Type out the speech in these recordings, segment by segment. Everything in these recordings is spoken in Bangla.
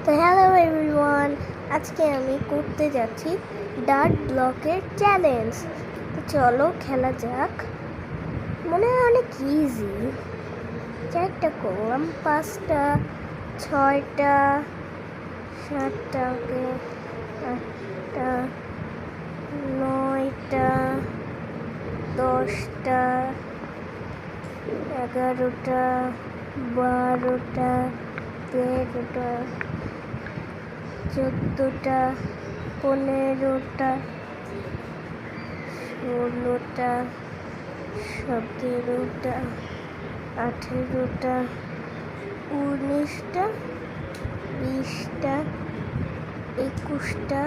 তো হ্যালো এভরিওয়ান, আজকে আমি করতে যাচ্ছি ডার্ট ব্লকের চ্যালেঞ্জ। তো চলো খেলা যাক। মনে হয় অনেক ইজি। 4টা করলাম, 5টা, 6টা, 7টা, 8টা, 9টা, 10টা, 11টা, 12টা, 13টা, 14টা, 15টা, 16টা, 17টা, 18টা, 19টা, 20টা, 21টা,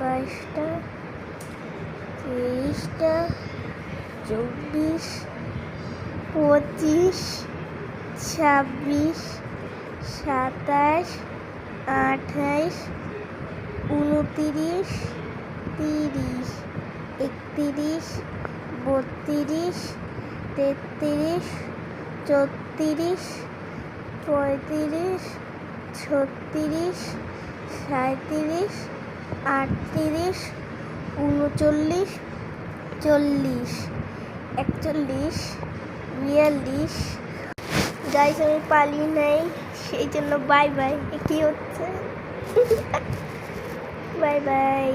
22টা, 23টা, 24, 25, 26, 27, 28, 29, 30, 31, 32, 33, 34, 35, 36, 37, 38, 39, 40, 41, 42। গাইস, আমি পালিয়ে নাই, সেই জন্য বাই বাই। কি হচ্ছে? Bye bye.